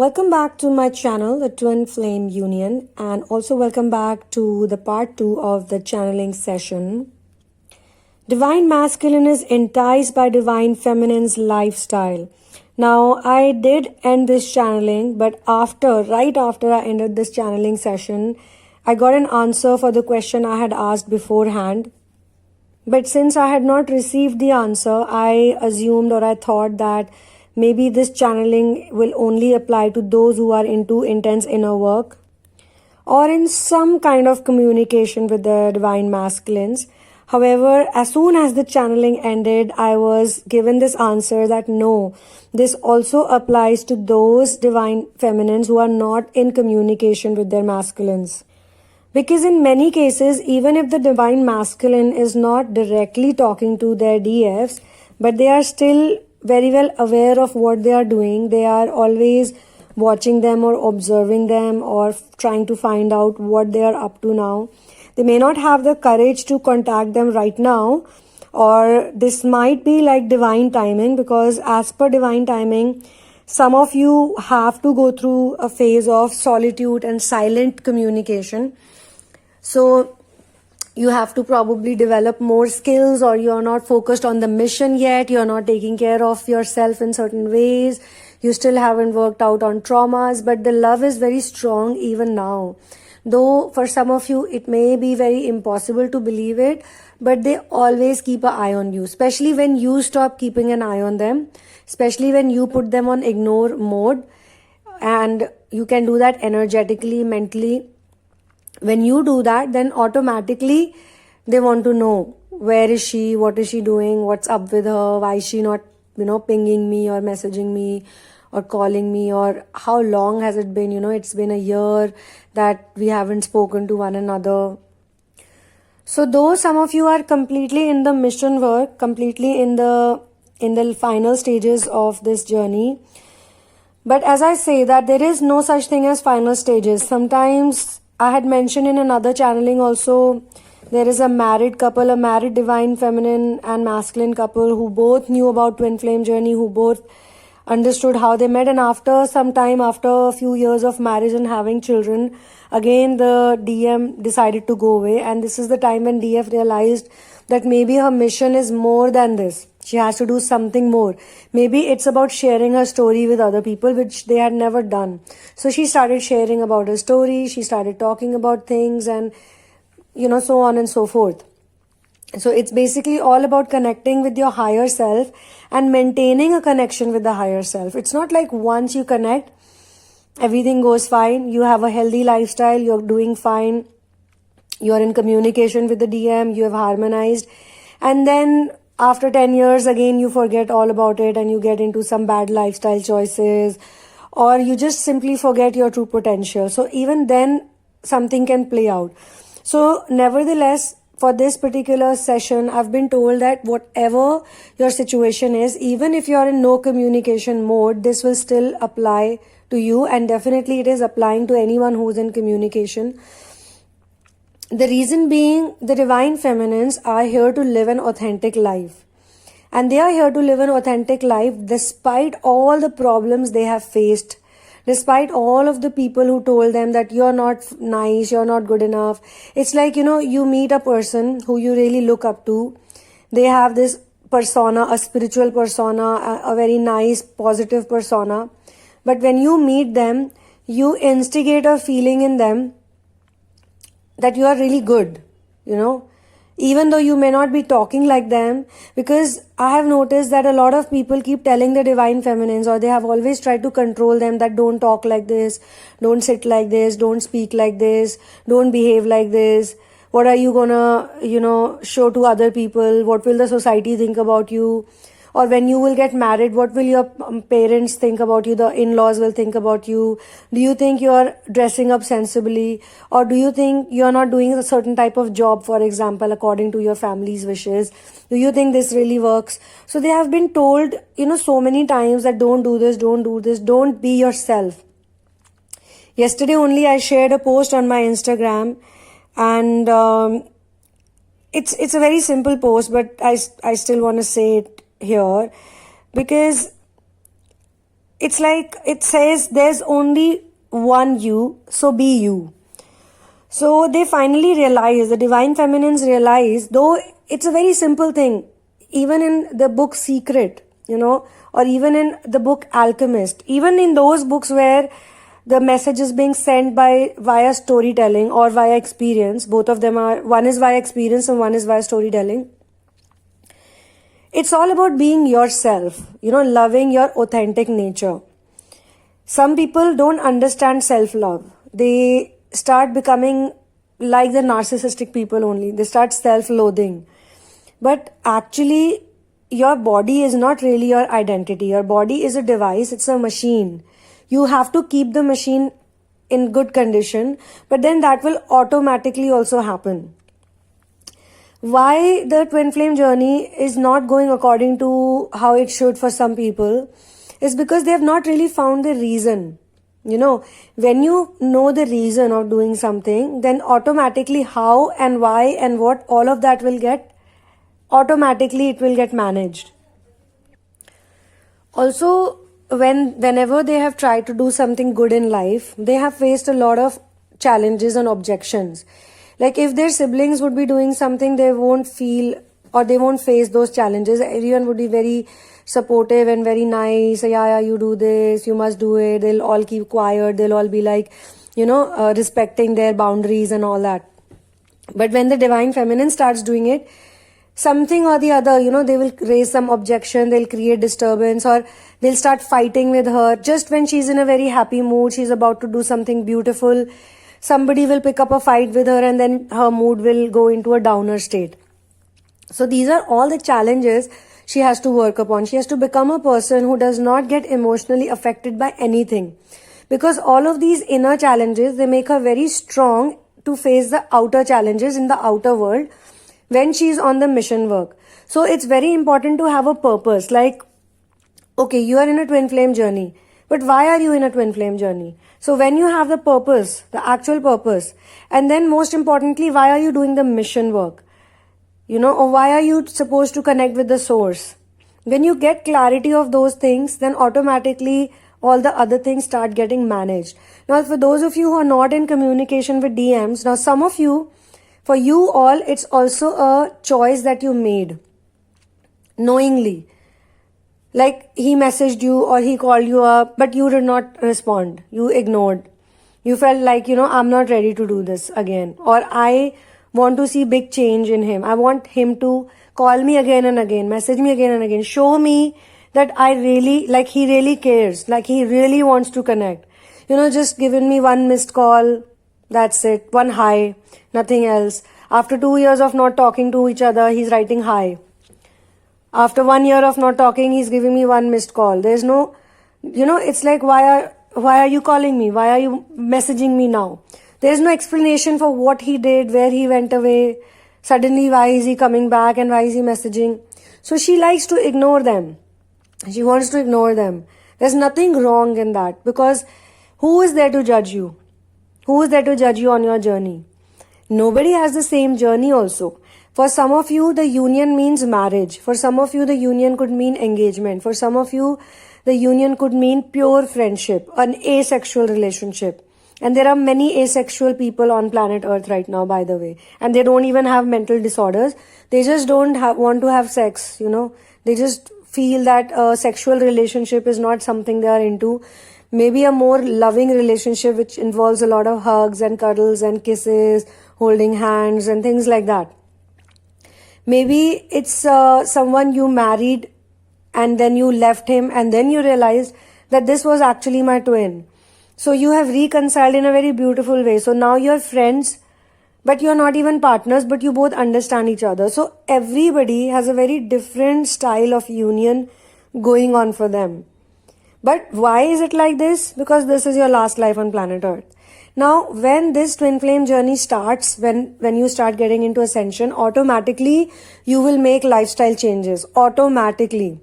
Welcome back to my channel, the Twinflame Union, and also welcome back to the part 2 of the channeling session. Divine Masculine is enticed by Divine Feminine's lifestyle. Now, I did end this channeling, but right after I ended this channeling session, I got an answer for the question I had asked beforehand. But since I had not received the answer, I assumed or I thought that maybe this channeling will only apply to those who are into intense inner work or in some kind of communication with the Divine Masculines. However, as soon as the channeling ended, I was given this answer that no, this also applies to those Divine Feminines who are not in communication with their masculines. Because in many cases, even if the Divine Masculine is not directly talking to their DFs, but they are still very well aware of what they are doing. They are always watching them or observing them or trying to find out what they are up to now. They may not have the courage to contact them right now, or this might be like divine timing, because as per divine timing, some of you have to go through a phase of solitude and silent communication. So you have to probably develop more skills, or you're not focused on the mission yet. You're not taking care of yourself in certain ways. You still haven't worked out on traumas, but the love is very strong even now. Though for some of you, it may be very impossible to believe it, but they always keep an eye on you, especially when you stop keeping an eye on them, especially when you put them on ignore mode. And you can do that energetically, mentally. When you do that, then automatically they want to know, where is she, what is she doing, what's up with her, why is she not, pinging me or messaging me or calling me, or how long has it been, it's been a year that we haven't spoken to one another. So though some of you are completely in the mission work, completely in the final stages of this journey, but as I say that there is no such thing as final stages. Sometimes I had mentioned in another channeling also, there is a married couple, a married Divine Feminine and Masculine couple who both knew about Twin Flame journey, who both understood how they met, and after some time, after a few years of marriage and having children, again the DM decided to go away, and this is the time when DF realized that maybe her mission is more than this. She has to do something more. Maybe it's about sharing her story with other people, which they had never done. So she started sharing about her story. She started talking about things and, so on and so forth. So it's basically all about connecting with your higher self and maintaining a connection with the higher self. It's not like once you connect, everything goes fine. You have a healthy lifestyle. You're doing fine. You're in communication with the DM. You have harmonized. And then after 10 years, again, you forget all about it and you get into some bad lifestyle choices, or you just simply forget your true potential. So even then, something can play out. So nevertheless, for this particular session, I've been told that whatever your situation is, even if you're in no communication mode, this will still apply to you, and definitely it is applying to anyone who's in communication. The reason being, the Divine Feminines are here to live an authentic life. And they are here to live an authentic life despite all the problems they have faced, despite all of the people who told them that you're not nice, you're not good enough. It's like, you meet a person who you really look up to. They have this persona, a spiritual persona, a very nice, positive persona. But when you meet them, you instigate a feeling in them that you are really good, even though you may not be talking like them. Because I have noticed that a lot of people keep telling the Divine Feminines, or they have always tried to control them, that don't talk like this, don't sit like this, don't speak like this, don't behave like this. What are you gonna, show to other people? What will the society think about you? Or when you will get married, what will your parents think about you? The in-laws will think about you. Do you think you're dressing up sensibly? Or do you think you're not doing a certain type of job, for example, according to your family's wishes? Do you think this really works? So they have been told, so many times that don't do this, don't do this, don't be yourself. Yesterday only I shared a post on my Instagram, and it's a very simple post, but I still want to say it here, because it's like it says there's only one you, so be you. So they finally realize, the divine feminines realize, though it's a very simple thing, even in the book Secret, or even in the book Alchemist, even in those books where the message is being sent via storytelling or via experience, both of them are, one is via experience and one is via storytelling. It's all about being yourself, loving your authentic nature. Some people don't understand self-love. They start becoming like the narcissistic people only. They start self-loathing. But actually, your body is not really your identity. Your body is a device. It's a machine. You have to keep the machine in good condition, but then that will automatically also happen. Why the twin flame journey is not going according to how it should for some people is because they have not really found the reason. When you know the reason of doing something, then automatically how and why and what, all of that will get, automatically it will get managed. Also, whenever they have tried to do something good in life, they have faced a lot of challenges and objections. Like if their siblings would be doing something, they won't feel or they won't face those challenges. Everyone would be very supportive and very nice. Yeah, you do this, you must do it. They'll all keep quiet. They'll all be like, respecting their boundaries and all that. But when the divine feminine starts doing it, something or the other, they will raise some objection, they'll create disturbance, or they'll start fighting with her. Just when she's in a very happy mood, she's about to do something beautiful, somebody will pick up a fight with her and then her mood will go into a downer state. So these are all the challenges she has to work upon. She has to become a person who does not get emotionally affected by anything. Because all of these inner challenges, they make her very strong to face the outer challenges in the outer world when she's on the mission work. So it's very important to have a purpose. Like, okay, you are in a twin flame journey, but why are you in a twin flame journey? So when you have the purpose, the actual purpose, and then most importantly, why are you doing the mission work? Or why are you supposed to connect with the source? When you get clarity of those things, then automatically all the other things start getting managed. Now, for those of you who are not in communication with DMs, now some of you, for you all, it's also a choice that you made knowingly. Like he messaged you or he called you up, but you did not respond. You ignored. You felt like, I'm not ready to do this again. Or I want to see big change in him. I want him to call me again and again, message me again and again, show me that he really cares, like he really wants to connect. Just giving me one missed call, that's it, one hi, nothing else. After 2 years of not talking to each other, he's writing hi. After 1 year of not talking, he's giving me one missed call. There's no, it's like, why are you calling me? Why are you messaging me now? There's no explanation for what he did, where he went away. Suddenly, why is he coming back and why is he messaging? So she likes to ignore them. She wants to ignore them. There's nothing wrong in that, because who is there to judge you? Who is there to judge you on your journey? Nobody has the same journey also. For some of you, the union means marriage. For some of you, the union could mean engagement. For some of you, the union could mean pure friendship, an asexual relationship. And there are many asexual people on planet Earth right now, by the way. And they don't even have mental disorders. They just don't want to have sex, They just feel that a sexual relationship is not something they are into. Maybe a more loving relationship which involves a lot of hugs and cuddles and kisses, holding hands and things like that. Maybe it's someone you married and then you left him and then you realized that this was actually my twin. So you have reconciled in a very beautiful way. So now you're friends, but you're not even partners, but you both understand each other. So everybody has a very different style of union going on for them. But why is it like this? Because this is your last life on planet Earth. Now, when this twin flame journey starts, when you start getting into ascension, automatically you will make lifestyle changes. Automatically.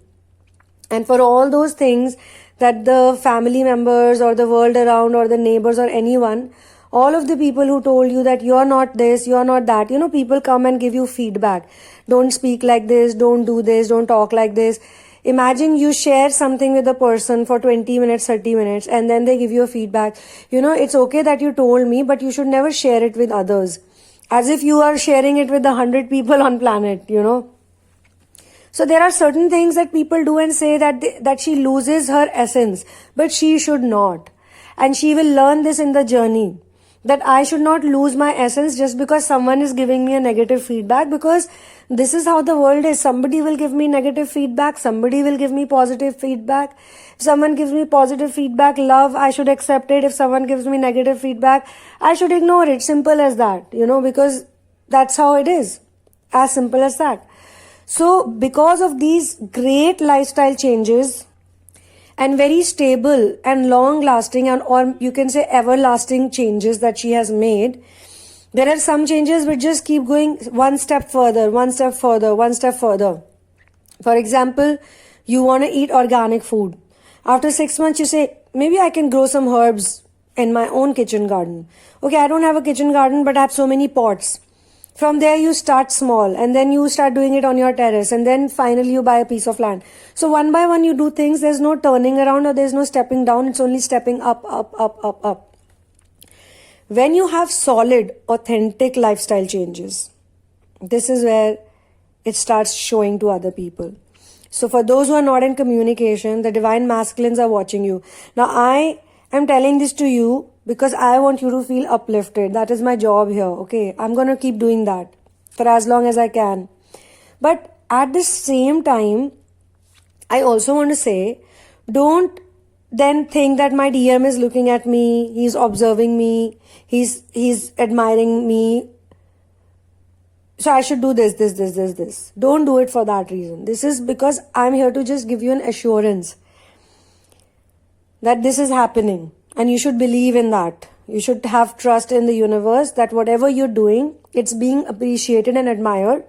And for all those things that the family members or the world around or the neighbors or anyone, all of the people who told you that you're not this, you're not that, people come and give you feedback. Don't speak like this, don't do this, don't talk like this. Imagine you share something with a person for 20 minutes, 30 minutes, and then they give you a feedback. It's okay that you told me, but you should never share it with others. As if you are sharing it with 100 people on planet, So there are certain things that people do and say that she loses her essence, but she should not. And she will learn this in the journey, that I should not lose my essence just because someone is giving me a negative feedback, because this is how the world is. Somebody will give me negative feedback, somebody will give me positive feedback. If someone gives me positive feedback, love, I should accept it. If someone gives me negative feedback, I should ignore it. Simple as that, because that's how it is. As simple as that. So because of these great lifestyle changes and very stable and long lasting, and or you can say everlasting changes that she has made, there are some changes which just keep going one step further, one step further, one step further. For example, you want to eat organic food. After 6 months, you say, maybe I can grow some herbs in my own kitchen garden. Okay, I don't have a kitchen garden, but I have so many pots. From there, you start small, and then you start doing it on your terrace, and then finally you buy a piece of land. So one by one you do things. There's no turning around or there's no stepping down. It's only stepping up, up, up, up, up. When you have solid, authentic lifestyle changes, this is where it starts showing to other people. So for those who are not in communication, the divine masculines are watching you. Now I am telling this to you because I want you to feel uplifted. That is my job here, okay? I'm going to keep doing that for as long as I can. But at the same time, I also want to say, don't then think that my DM is looking at me, he's observing me, he's admiring me, so I should do this. Don't do it for that reason. This is because I'm here to just give you an assurance that this is happening. And you should believe in that. You should have trust in the universe that whatever you're doing, it's being appreciated and admired.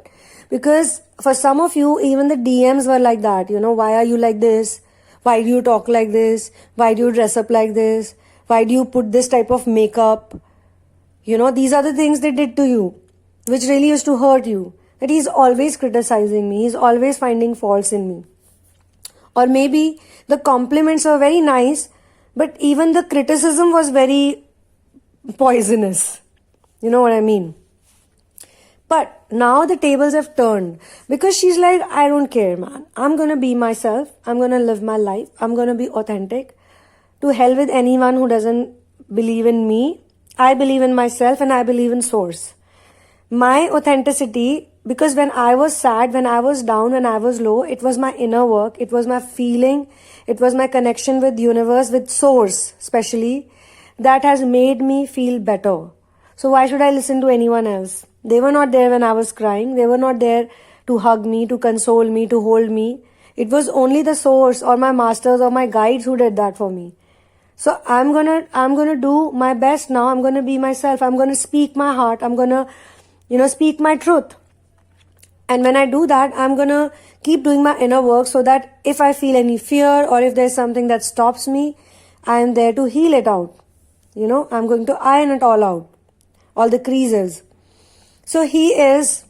Because for some of you, even the DMs were like that. Why are you like this? Why do you talk like this? Why do you dress up like this? Why do you put this type of makeup? These are the things they did to you, which really used to hurt you. That he's always criticizing me. He's always finding faults in me. Or maybe the compliments are very nice, but even the criticism was very poisonous. You know what I mean? But now the tables have turned because she's like, I don't care, man. I'm going to be myself. I'm going to live my life. I'm going to be authentic. To hell with anyone who doesn't believe in me. I believe in myself and I believe in source. My authenticity, because when I was sad, when I was down, when I was low, it was my inner work. It was my feeling. It was my connection with universe, with source especially, that has made me feel better. So why should I listen to anyone else? They were not there when I was crying. They were not there to hug me, to console me, to hold me. It was only the source or my masters or my guides who did that for me. So I'm gonna do my best now. I'm gonna be myself. I'm gonna speak my heart. I'm gonna, speak my truth. And when I do that, I'm gonna keep doing my inner work so that if I feel any fear or if there's something that stops me, I am there to heal it out. I'm going to iron it all out. All the creases. So he is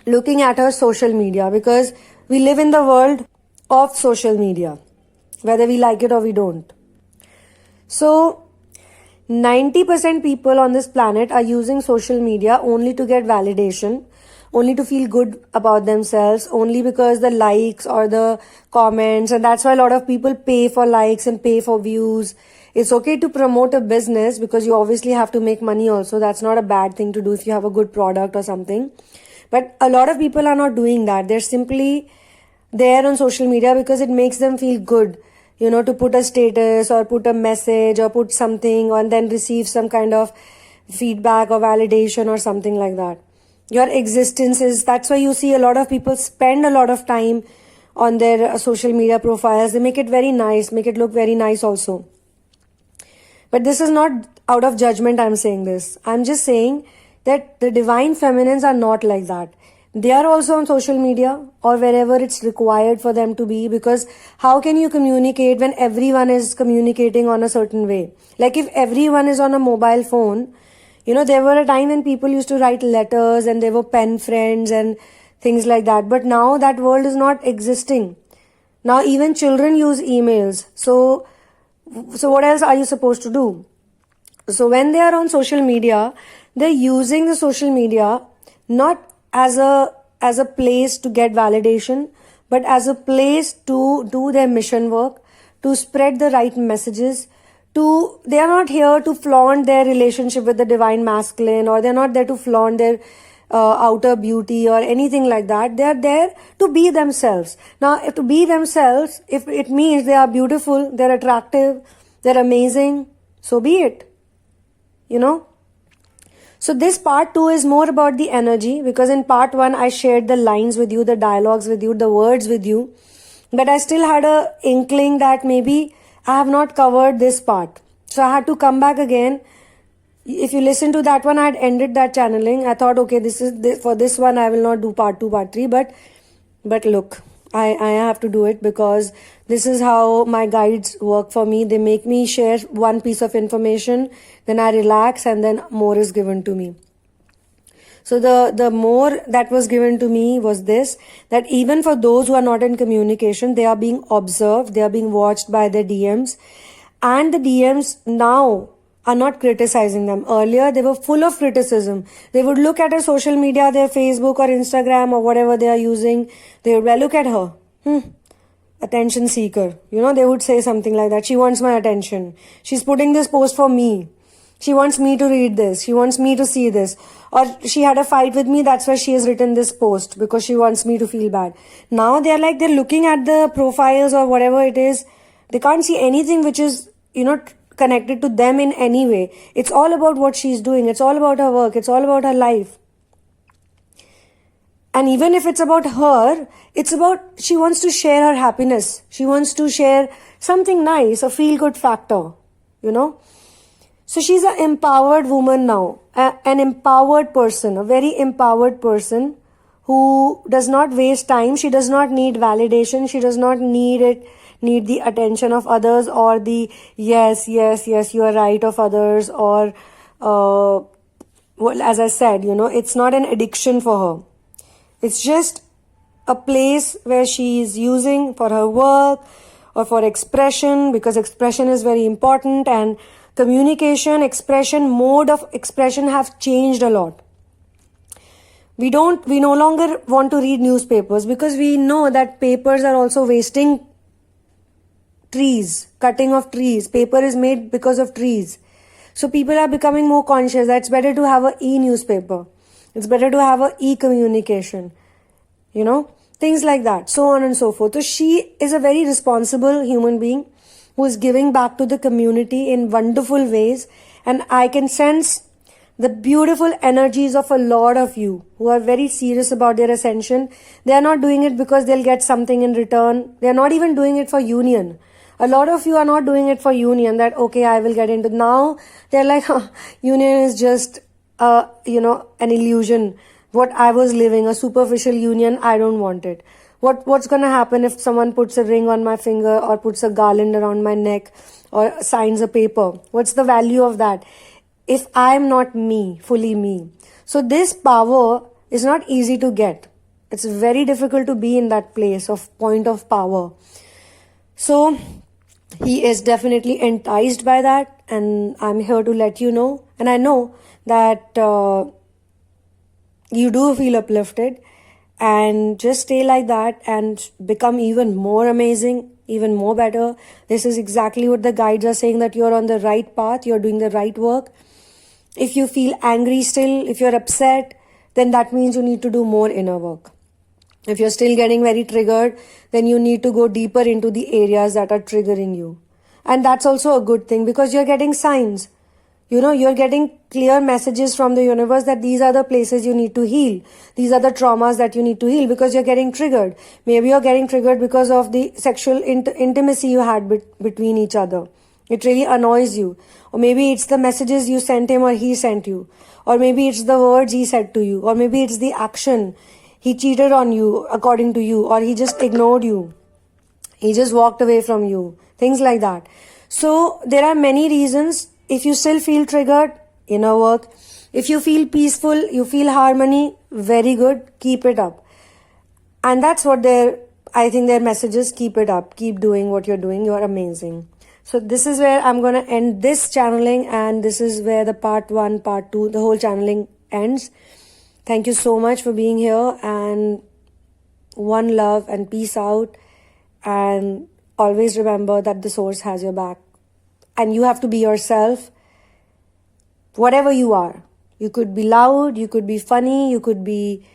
looking at her social media because we live in the world of social media, whether we like it or we don't. So 90% people on this planet are using social media only to get validation, only to feel good about themselves, only because the likes or the comments, and that's why a lot of people pay for likes and pay for views. It's okay to promote a business because you obviously have to make money also. That's not a bad thing to do if you have a good product or something. But a lot of people are not doing that. They're simply there on social media because it makes them feel good, to put a status or put a message or put something and then receive some kind of feedback or validation or something like that. Your existence is, that's why you see a lot of people spend a lot of time on their social media profiles. They make it very nice, make it look very nice also. But this is not out of judgment I'm saying this. I'm just saying that the divine feminines are not like that. They are also on social media or wherever it's required for them to be, because how can you communicate when everyone is communicating on a certain way? Like if everyone is on a mobile phone, there were a time when people used to write letters and there were pen friends and things like that. But now that world is not existing. Now even children use emails. So what else are you supposed to do? So when they are on social media, they're using the social media not as a place to get validation, but as a place to do their mission work, to spread the right messages. They are not here to flaunt their relationship with the divine masculine, or they're not there to flaunt their outer beauty or anything like that. They are there to be themselves. Now, if to be themselves, if it means they are beautiful, they're attractive, they're amazing, so be it. You know? So this part 2 is more about the energy, because in part 1 I shared the lines with you, the dialogues with you, the words with you. But I still had a inkling that maybe I have not covered this part. So I had to come back again. If you listen to that one, I had ended that channeling. I thought, okay, for this one I will not do part 2, part 3. But look, I have to do it, because this is how my guides work for me. They make me share one piece of information, then I relax, and then more is given to me. So the more that was given to me was this, that even for those who are not in communication, they are being observed, they are being watched by their DMs, and the DMs now are not criticizing them. Earlier, they were full of criticism. They would look at a social media, their Facebook or Instagram or whatever they are using. They would, well, look at her. Attention seeker. You know, they would say something like that. She wants my attention. She's putting this post for me. She wants me to read this. She wants me to see this. Or she had a fight with me. That's why she has written this post, because she wants me to feel bad. Now they're looking at the profiles or whatever it is. They can't see anything which is, connected to them in any way. It's all about what she's doing. It's all about her work. It's all about her life. And even if it's about her, it's about, she wants to share her happiness. She wants to share something nice, a feel-good factor, So she's an empowered woman now, an empowered person, a very empowered person who does not waste time. She does not need validation. She does not need the attention of others, or the yes, you are right of others, or, as I said, it's not an addiction for her. It's just a place where she is using for her work or for expression, because expression is very important, and communication, expression, mode of expression have changed a lot. We no longer want to read newspapers, because we know that papers are also wasting trees, cutting of trees. Paper is made because of trees. So people are becoming more conscious that it's better to have an e-newspaper. It's better to have an e-communication. Things like that, so on and so forth. So she is a very responsible human being who is giving back to the community in wonderful ways. And I can sense the beautiful energies of a lot of you who are very serious about their ascension. They are not doing it because they'll get something in return. They are not even doing it for union. A lot of you are not doing it for union, that, okay, I will get into. Now they're like, union is just, an illusion. What I was living, a superficial union, I don't want it. What's going to happen if someone puts a ring on my finger, or puts a garland around my neck, or signs a paper? What's the value of that if I'm not me, fully me? So this power is not easy to get. It's very difficult to be in that place of point of power. So he is definitely enticed by that, and I'm here to let you know. And I know that you do feel uplifted, and just stay like that and become even more amazing, even more better. This is exactly what the guides are saying, that you're on the right path, you're doing the right work. If you feel angry still, if you're upset, then that means you need to do more inner work. If you're still getting very triggered, then you need to go deeper into the areas that are triggering you. And that's also a good thing, because you're getting signs. You're getting clear messages from the universe that these are the places you need to heal. These are the traumas that you need to heal, because you're getting triggered. Maybe you're getting triggered because of the sexual intimacy you had between each other. It really annoys you. Or maybe it's the messages you sent him or he sent you. Or maybe it's the words he said to you. Or maybe it's the action. He cheated on you, according to you. Or he just ignored you. He just walked away from you. Things like that. So there are many reasons. If you still feel triggered, inner work. If you feel peaceful, you feel harmony, very good, keep it up. And that's what they're I think their messages, keep it up. Keep doing what you're doing. You are amazing. So this is where I'm going to end this channeling, and this is where the part 1, part 2, the whole channeling ends. Thank you so much for being here, and one love and peace out. And always remember that the source has your back. And you have to be yourself, whatever you are. You could be loud, you could be funny, you could be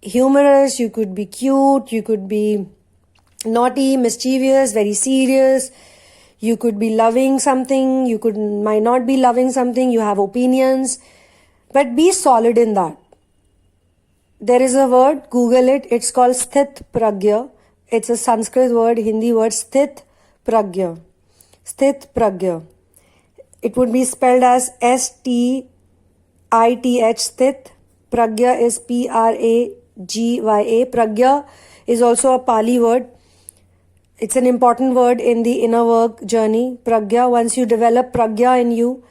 humorous, you could be cute, you could be naughty, mischievous, very serious. You could be loving something, might not be loving something, you have opinions, but be solid in that. There is a word, Google it, it's called Sthit Pragya. It's a Sanskrit word, Hindi word, Sthit Pragya. Sthit Pragya. It would be spelled as Sthith, Sthit. Pragya is Pragya. Pragya is also a Pali word. It's an important word in the inner work journey. Pragya, once you develop Pragya in you,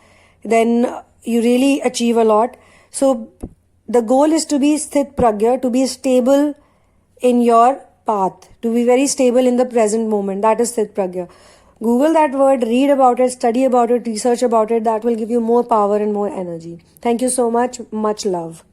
then you really achieve a lot. So the goal is to be Sthit Pragya, to be stable in your path, to be very stable in the present moment. That is Sthit Pragya. Google that word, read about it, study about it, research about it. That will give you more power and more energy. Thank you so much. Much love.